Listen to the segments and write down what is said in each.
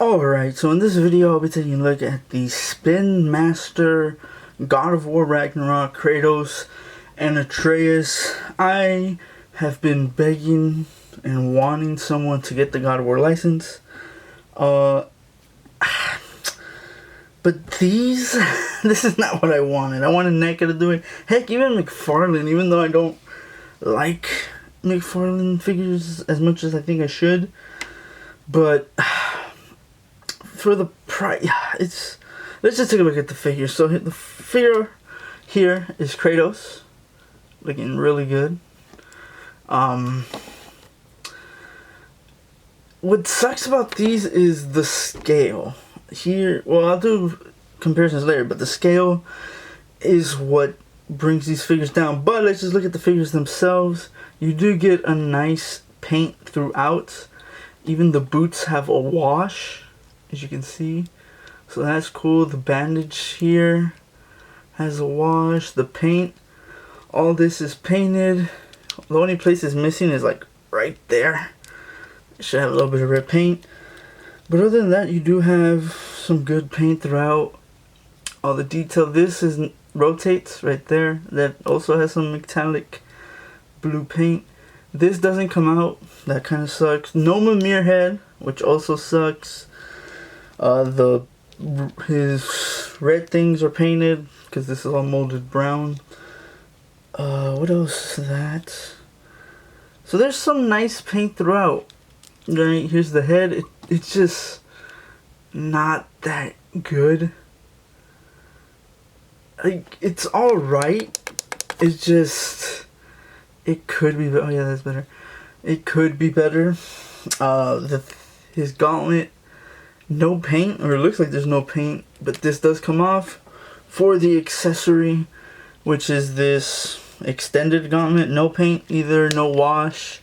Alright, so in this video I'll be taking a look at the Spin Master God of War Ragnarok, Kratos and Atreus. I have been begging and wanting someone to get the God of War license. But this is not what I wanted. I wanted NECA to do it. Heck, even McFarlane, even though I don't like McFarlane figures as much as I think I should. But for the price, let's just take a look at the figure. So the figure here is Kratos, looking really good. What sucks about these is the scale. Here, well, I'll do comparisons later, but the scale is what brings these figures down. But let's just look at the figures themselves. You do get a nice paint throughout. Even the boots have a wash, as you can see, so that's cool. The bandage here has a wash. The paint, all this is painted. The only place it's missing is like right there. It should have a little bit of red paint, but other than that, you do have some good paint throughout. All the detail. This is rotates right there. That also has some metallic blue paint. This doesn't come out. That kind of sucks. No Mimir head, which also sucks. His red things are painted because this is all molded brown. What else is that? So there's some nice paint throughout. Right, here's the head. It's just not that good. Like, it's all right. It's just, it could be. Oh yeah, that's better. It could be better. His gauntlet, no paint, or it looks like there's no paint, but this does come off for the accessory, which is this extended gauntlet. No paint either, no wash,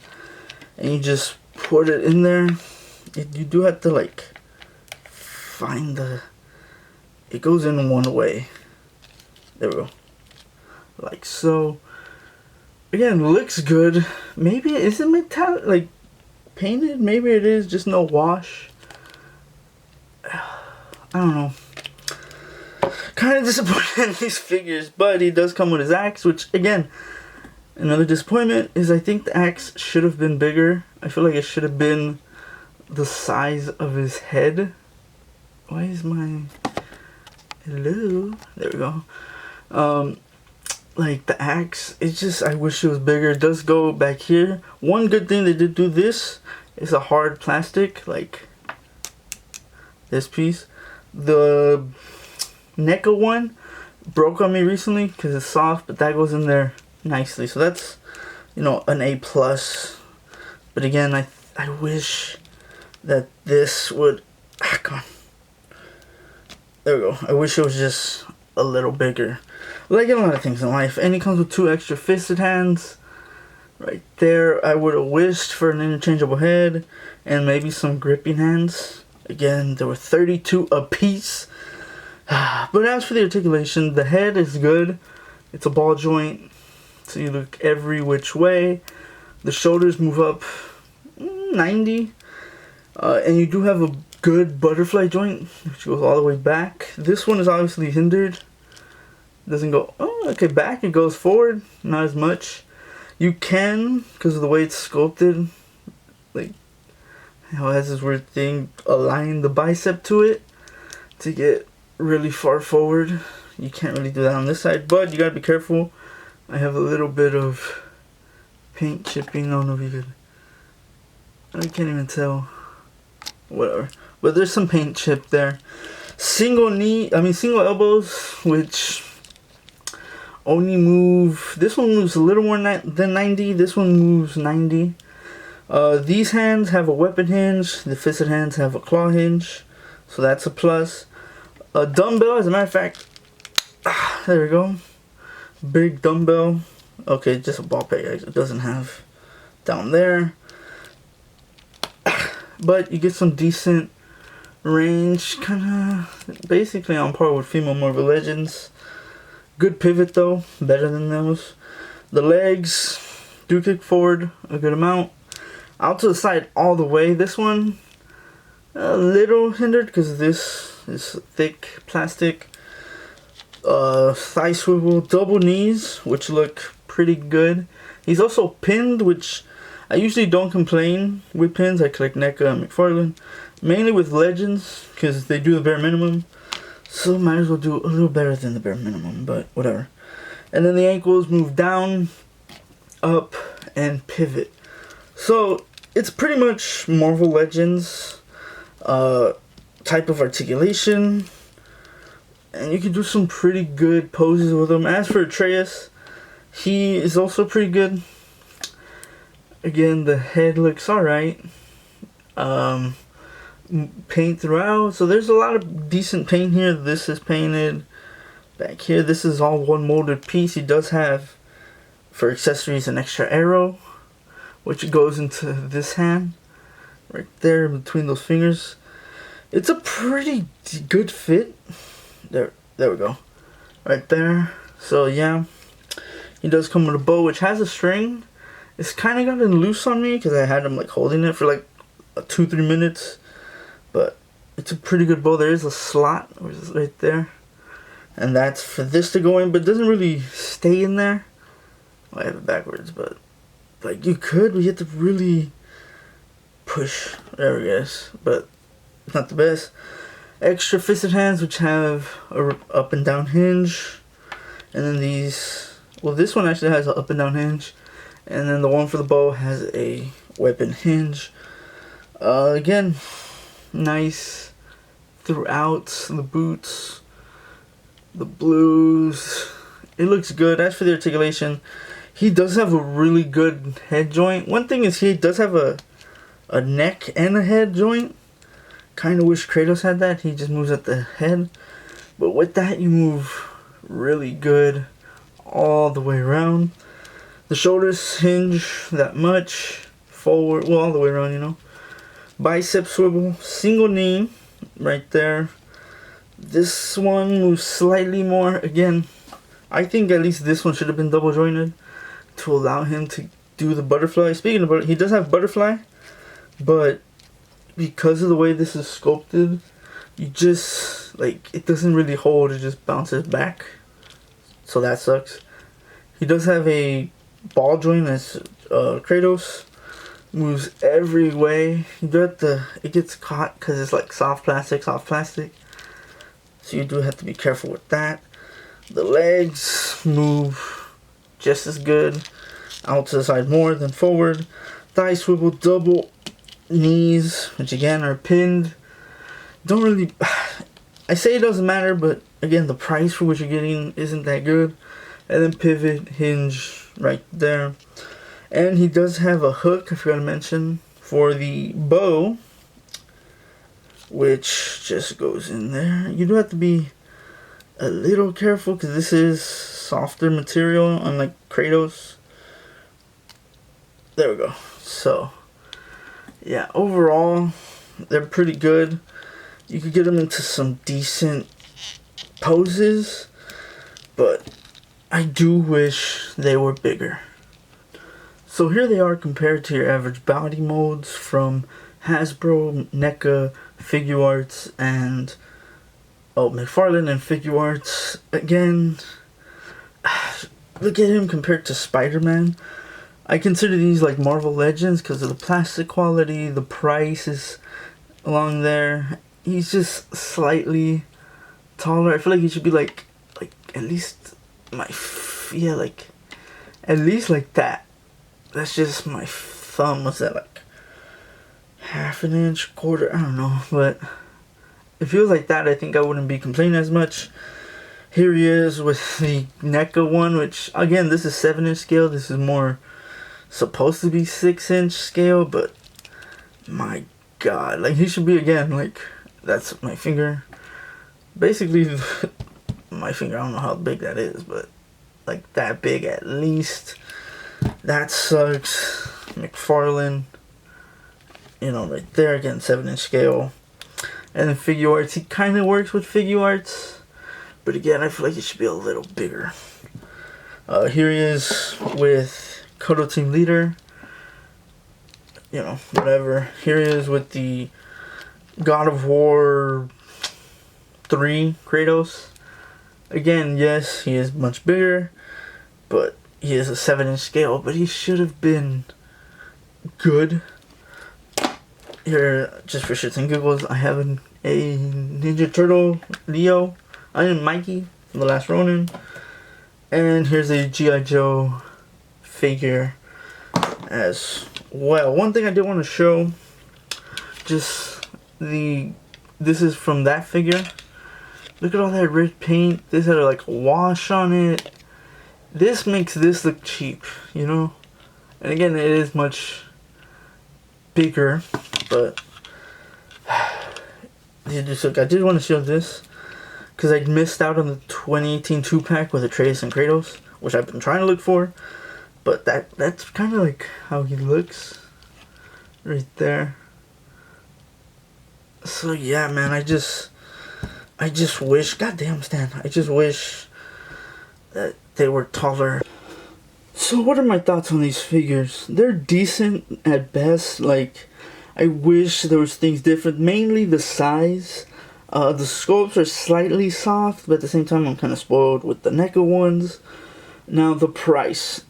and you just put it in there. You do have to like find it goes in one way. There we go, like so. Again, looks good. Maybe is it metallic, like painted? Maybe it is just no wash. I don't know. Kind of disappointed in these figures, but he does come with his axe, which again, another disappointment is I think the axe should have been bigger. I feel like it should have been the size of his head. Why is my hello? There we go. Like the axe, it's just, I wish it was bigger. It does go back here. One good thing they did do this is a hard plastic, like this piece. The NECA one broke on me recently because it's soft, but that goes in there nicely. So that's, you know, an A+. But again, I wish that this would, come on. There we go. I wish it was just a little bigger. Like a lot of things in life, and it comes with 2 extra fisted hands right there. I would have wished for an interchangeable head and maybe some gripping hands. Again, there were 32 a piece. But as for the articulation, the head is good. It's a ball joint, so you look every which way. The shoulders move up 90, and you do have a good butterfly joint, which goes all the way back. This one is obviously hindered. Doesn't go, oh, okay, back. It goes forward, not as much. You can, because of the way it's sculpted, like how it has this weird thing, align the bicep to it to get really far forward. You can't really do that on this side, but you gotta be careful. I have a little bit of paint chipping. I don't know if you could, I can't even tell. Whatever, but there's some paint chip there. Single elbows, which only move, this one moves a little more than 90, this one moves 90. These hands have a weapon hinge, the fisted hands have a claw hinge, so that's a plus. A dumbbell, as a matter of fact, there we go, big dumbbell. Okay, just a ball peg, it doesn't have down there, but you get some decent range, kind of basically on par with female Marvel Legends. Good pivot though, better than those. The legs do kick forward a good amount. Out to the side all the way. This one, a little hindered because this is thick plastic. Thigh swivel, double knees, which look pretty good. He's also pinned, which I usually don't complain with pins. I collect NECA and McFarlane, mainly with Legends, because they do the bare minimum. So might as well do a little better than the bare minimum, but whatever. And then the ankles move down, up, and pivot. So it's pretty much Marvel Legends type of articulation. And you can do some pretty good poses with him. As for Atreus, he is also pretty good. Again, the head looks alright. Paint throughout. So there's a lot of decent paint here. This is painted. Back here, this is all one molded piece. He does have, for accessories, an extra arrow, which goes into this hand. Right there between those fingers. It's a pretty good fit. There we go. Right there. So yeah, he does come with a bow, which has a string. It's kind of gotten loose on me because I had him like holding it for like 2-3 minutes. But it's a pretty good bow. There is a slot right there, and that's for this to go in, but it doesn't really stay in there. Well, I have it backwards, but like you could, but you have to really push. There we go. But it's not the best. Extra fisted hands, which have a up and down hinge, and then these. Well, this one actually has an up and down hinge, and then the one for the bow has a weapon hinge. Again, nice throughout the boots, the blues. It looks good. As for the articulation, he does have a really good head joint. One thing is he does have a neck and a head joint. Kind of wish Kratos had that. He just moves at the head. But with that, you move really good all the way around. The shoulders hinge that much. Forward, well, all the way around, you know. Bicep swivel. Single knee right there. This one moves slightly more. Again, I think at least this one should have been double jointed to allow him to do the butterfly. Speaking of he does have butterfly, but because of the way this is sculpted, you just, like, it doesn't really hold, it just bounces back. So that sucks. He does have a ball joint as Kratos. Moves every way. You do have to, it gets caught because it's like soft plastic. So you do have to be careful with that. The legs move just as good. Out to the side more than forward. Thigh swivel, double knees, which again are pinned. Don't really, I say it doesn't matter, but again, the price for what you're getting isn't that good. And then pivot, hinge right there. And he does have a hook, I forgot to mention, for the bow, which just goes in there. You do have to be a little careful because this is softer material, unlike Kratos. There we go. So yeah, overall, they're pretty good. You could get them into some decent poses, but I do wish they were bigger. So here they are compared to your average body molds from Hasbro, NECA, Figuarts, and McFarlane and Figuarts. Again, look at him compared to Spider-Man. I consider these like Marvel Legends because of the plastic quality, the price is along there. He's just slightly taller. I feel like he should be like at least at least like that. That's just my thumb. What's that, like half an inch, quarter? I don't know, but if he was like that, I think I wouldn't be complaining as much. Here he is with the NECA one, which again, this is 7-inch scale. This is more supposed to be 6-inch scale, but my god, like he should be, again, like that's my finger, basically my finger. I don't know how big that is, but like that big at least. That sucks. McFarlane, you know, right there, again, 7-inch scale. And then Figuarts, he kind of works with Figuarts, but again, I feel like it should be a little bigger. Here he is with Kodo Team Leader, you know, whatever. Here he is with the God of War 3 Kratos. Again, yes, he is much bigger, but he is a 7-inch scale, but he should have been good. Here, just for shits and giggles, I have a Ninja Turtle Leo. I am Mikey from The Last Ronin. And here's a G.I. Joe figure as well. One thing I did want to show, this is from that figure. Look at all that red paint. This had like a wash on it. This makes this look cheap, you know? And again, it is much bigger, but I did want to show this because I missed out on the 2018 2-pack with Atreus and Kratos, which I've been trying to look for. But that's kind of like how he looks right there. So yeah, man, I just wish, goddamn Stan, I just wish that they were taller. So what are my thoughts on these figures? They're decent at best. Like, I wish there was things different. Mainly the size. The sculpts are slightly soft, but at the same time I'm kind of spoiled with the NECA ones. Now the price.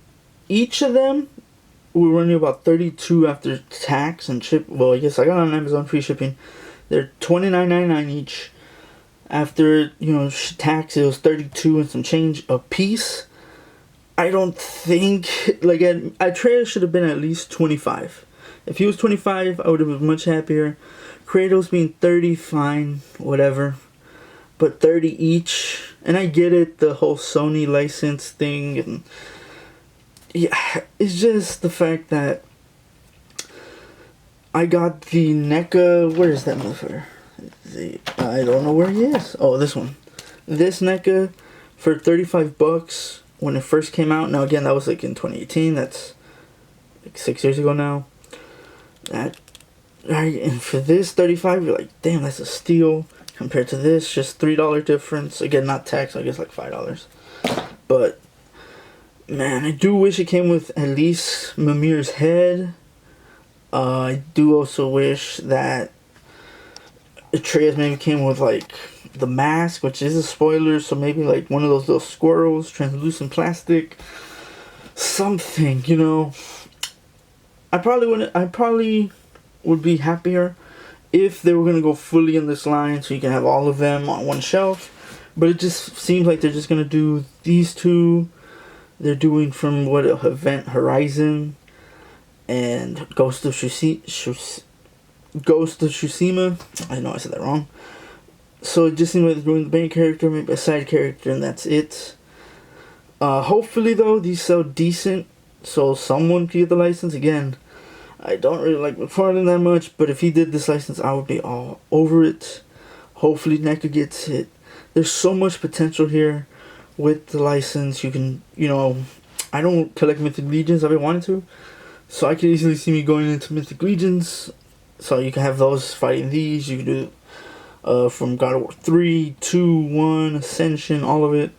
Each of them will run you about $32 after tax and ship. Well, I guess I got on Amazon free shipping. They're $29.99 each. After, you know, tax, it was $32 and some change a piece. I don't think, like, Atreus should have been at least $25. If he was $25, I would have been much happier. Kratos being $30, fine, whatever. But $30 each, and I get it, the whole Sony license thing, and yeah, it's just the fact that I got the NECA. Where is that motherfucker? I don't know where he is. Oh, this one. This NECA for $35 when it first came out. Now again, that was like in 2018. That's like 6 years ago now. Right, and for this $35, you're like, damn, that's a steal compared to this. Just $3 difference. Again, not tax. I guess like $5. But man, I do wish it came with at least Mimir's head. I do also wish that Atreus maybe came with like the mask, which is a spoiler, so maybe like one of those little squirrels, translucent plastic, something, you know. I probably would be happier if they were gonna go fully in this line, so you can have all of them on one shelf. But it just seems like they're just gonna do these two. They're doing from what Event Horizon and Ghost of Tsushima. I know I said that wrong. So it just seems like they're doing the main character, maybe a side character, and that's it. Hopefully though, these sell decent, so someone can get the license. Again, I don't really like McFarlane that much, but if he did this license, I would be all over it. Hopefully NECA gets it. There's so much potential here with the license. You can, you know, I don't collect Mythic Legions. I've been wanting to, so I could easily see me going into Mythic Legions. So you can have those fighting these. You can do from God of War 3, 2, 1, Ascension, all of it.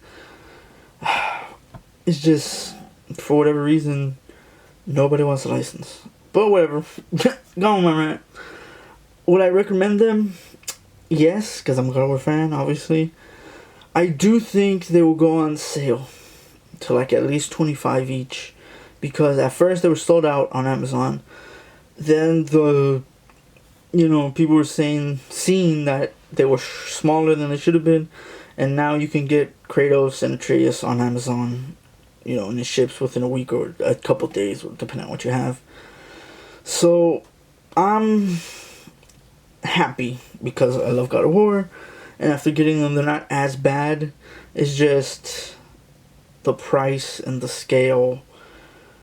It's just, for whatever reason, nobody wants a license. But whatever. Go on, my rant. Would I recommend them? Yes, because I'm a God of War fan, obviously. I do think they will go on sale to like at least $25 each. Because at first they were sold out on Amazon. Then people were seeing that they were smaller than they should have been. And now you can get Kratos and Atreus on Amazon, you know, and it ships within a week or a couple days, depending on what you have. So, I'm happy because I love God of War. And after getting them, they're not as bad. It's just the price and the scale